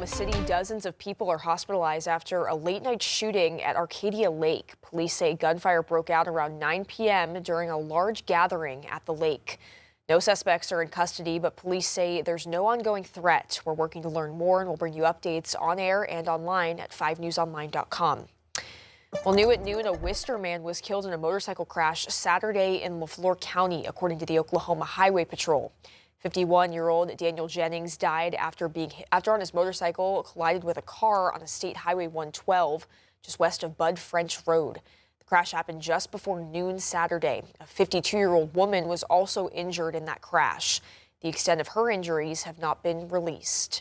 The city, dozens of people are hospitalized after a late-night shooting at Arcadia Lake. Police say gunfire broke out around 9 p.m. during a large gathering at the lake. No suspects are in custody, but police say there's no ongoing threat. We're working to learn more, and we'll bring you updates on air and online at 5newsonline.com. Well, new at noon, a Wister man was killed in a motorcycle crash Saturday in LeFlore County, according to the Oklahoma Highway Patrol. 51-year-old Daniel Jennings died after on his motorcycle collided with a car on a State Highway 112 just west of Bud French Road. The crash happened just before noon Saturday. A 52-year-old woman was also injured in that crash. The extent of her injuries have not been released.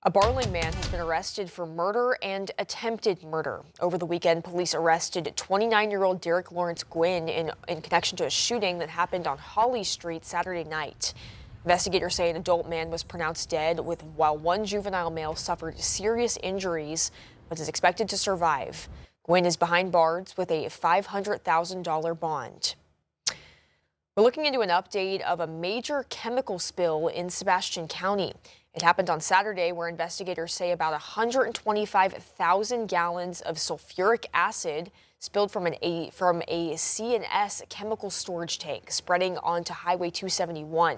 A Barling man has been arrested for murder and attempted murder. Over the weekend, police arrested 29-year-old Derek Lawrence Gwynn in connection to a shooting that happened on Holly Street Saturday night. Investigators say an adult man was pronounced dead, while one juvenile male suffered serious injuries but is expected to survive. Gwynn is behind bars with a $500,000 bond. We're looking into an update of a major chemical spill in Sebastian County. It happened on Saturday, where investigators say about 125,000 gallons of sulfuric acid spilled from a C&S chemical storage tank, spreading onto Highway 271.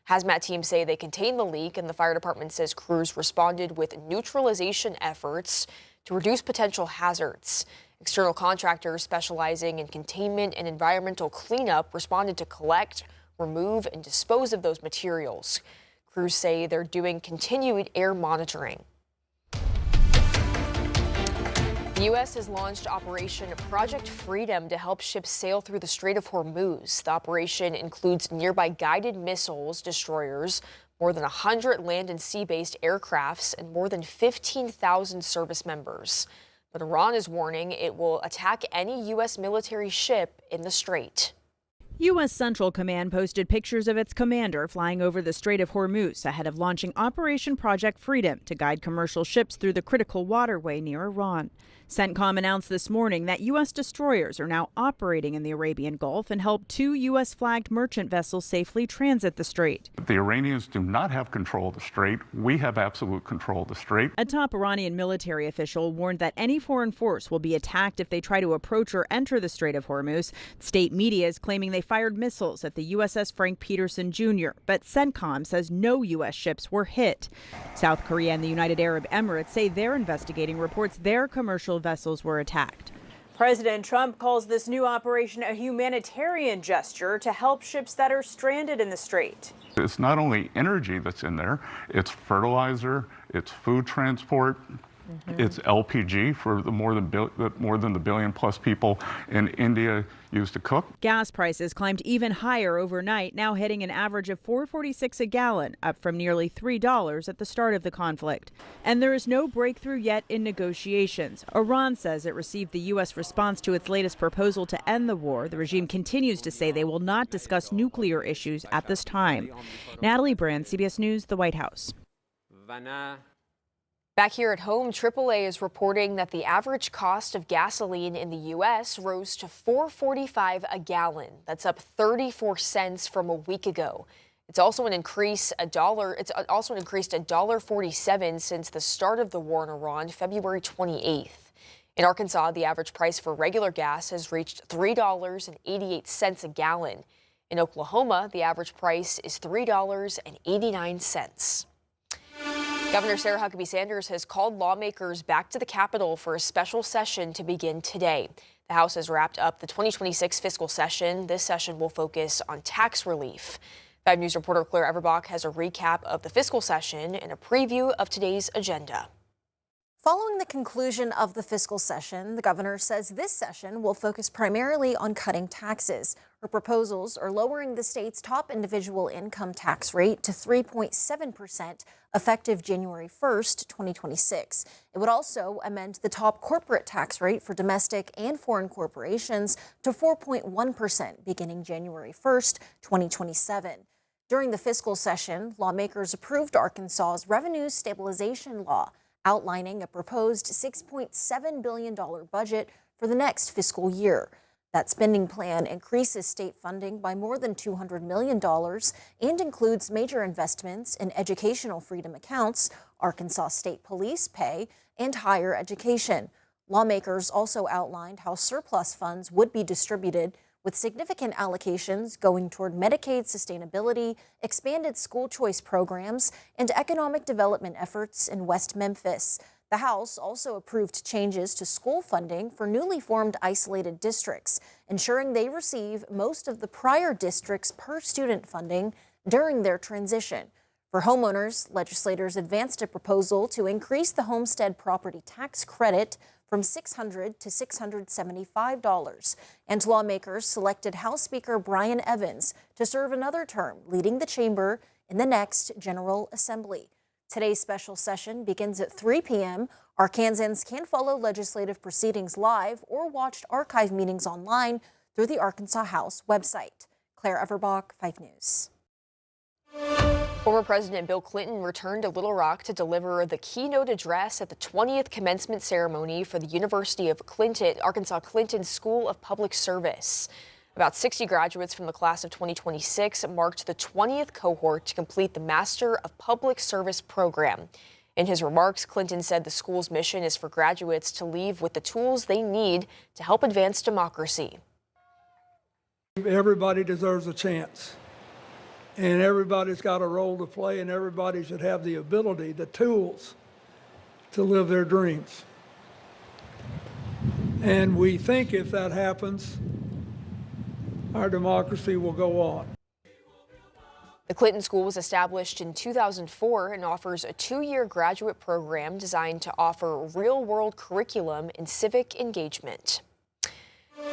Hazmat teams say they contained the leak, and the fire department says crews responded with neutralization efforts to reduce potential hazards. External contractors specializing in containment and environmental cleanup responded to collect, remove, and dispose of those materials. Crews say they're doing continued air monitoring. The U.S. has launched Operation Project Freedom to help ships sail through the Strait of Hormuz. The operation includes nearby guided missiles, destroyers, more than 100 land and sea-based aircrafts, and more than 15,000 service members. But Iran is warning it will attack any U.S. military ship in the strait. U.S. Central Command posted pictures of its commander flying over the Strait of Hormuz ahead of launching Operation Project Freedom to guide commercial ships through the critical waterway near Iran. CENTCOM announced this morning that U.S. destroyers are now operating in the Arabian Gulf and helped 2 U.S.-flagged merchant vessels safely transit the strait. The Iranians do not have control of the strait. We have absolute control of the strait. A top Iranian military official warned that any foreign force will be attacked if they try to approach or enter the Strait of Hormuz. State media is claiming they fired missiles at the USS Frank Peterson Jr., but CENTCOM says no U.S. ships were hit. South Korea and the United Arab Emirates say they're investigating reports their commercial vessels were attacked. President Trump calls this new operation a humanitarian gesture to help ships that are stranded in the strait. It's not only energy that's in there, it's fertilizer, it's food transport, it's LPG for the more than the billion-plus people in India use to cook. Gas prices climbed even higher overnight, now hitting an average of $4.46 a gallon, up from nearly $3 at the start of the conflict. And there is no breakthrough yet in negotiations. Iran says it received the U.S. response to its latest proposal to end the war. The regime continues to say they will not discuss nuclear issues at this time. Natalie Brand, CBS News, the White House. Back here at home, AAA is reporting that the average cost of gasoline in the U.S. rose to $4.45 a gallon. That's up 34 cents from a week ago. It's also increased $1.47 since the start of the war in Iran, February 28th. In Arkansas, the average price for regular gas has reached $3.88 a gallon. In Oklahoma, the average price is $3.89. Governor Sarah Huckabee Sanders has called lawmakers back to the Capitol for a special session to begin today. The House has wrapped up the 2026 fiscal session. This session will focus on tax relief. 5 News reporter Claire Everbach has a recap of the fiscal session and a preview of today's agenda. Following the conclusion of the fiscal session, the governor says this session will focus primarily on cutting taxes. Her proposals are lowering the state's top individual income tax rate to 3.7% effective January 1st, 2026. It would also amend the top corporate tax rate for domestic and foreign corporations to 4.1% beginning January 1st, 2027. During the fiscal session, lawmakers approved Arkansas's revenue stabilization law, outlining a proposed $6.7 billion budget for the next fiscal year. That spending plan increases state funding by more than $200 million and includes major investments in educational freedom accounts, Arkansas State Police pay, and higher education. Lawmakers also outlined how surplus funds would be distributed, with significant allocations going toward Medicaid sustainability, expanded school choice programs, and economic development efforts in West Memphis. The House also approved changes to school funding for newly formed isolated districts, ensuring they receive most of the prior district's per student funding during their transition. For homeowners, legislators advanced a proposal to increase the homestead property tax credit from $600 to $675, and lawmakers selected House Speaker Brian Evans to serve another term, leading the chamber in the next General Assembly. Today's special session begins at 3 p.m. Arkansans can follow legislative proceedings live or watch archive meetings online through the Arkansas House website. Claire Everbach, 5 News. Former President Bill Clinton returned to Little Rock to deliver the keynote address at the 20th commencement ceremony for the University of Arkansas Clinton School of Public Service. About 60 graduates from the class of 2026 marked the 20th cohort to complete the Master of Public Service program. In his remarks, Clinton said the school's mission is for graduates to leave with the tools they need to help advance democracy. Everybody deserves a chance, and everybody's got a role to play, and everybody should have the ability, the tools to live their dreams. And we think if that happens, our democracy will go on. The Clinton School was established in 2004 and offers a 2-year graduate program designed to offer real-world curriculum in civic engagement.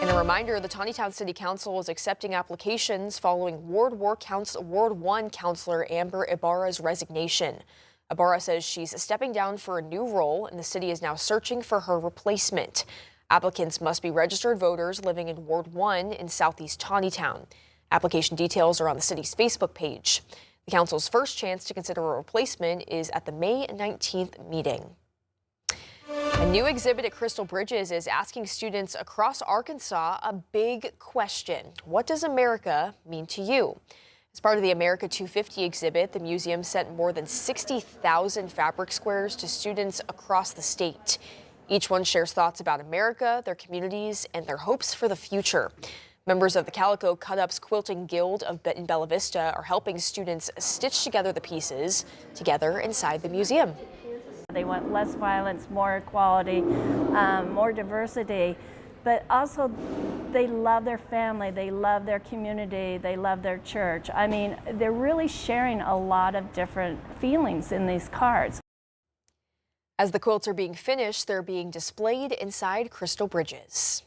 And a reminder, the Taneytown City Council is accepting applications following Ward 1 Councilor Amber Ibarra's resignation. Ibarra says she's stepping down for a new role, and the city is now searching for her replacement. Applicants must be registered voters living in Ward 1 in southeast Taneytown. Application details are on the city's Facebook page. The council's first chance to consider a replacement is at the May 19th meeting. A new exhibit at Crystal Bridges is asking students across Arkansas a big question. What does America mean to you? As part of the America 250 exhibit, the museum sent more than 60,000 fabric squares to students across the state. Each one shares thoughts about America, their communities, and their hopes for the future. Members of the Calico Cut-Ups Quilting Guild in Bella Vista are helping students stitch together the pieces together inside the museum. They want less violence, more equality, more diversity, but also they love their family, they love their community, they love their church. I mean, they're really sharing a lot of different feelings in these cards. As the quilts are being finished, they're being displayed inside Crystal Bridges.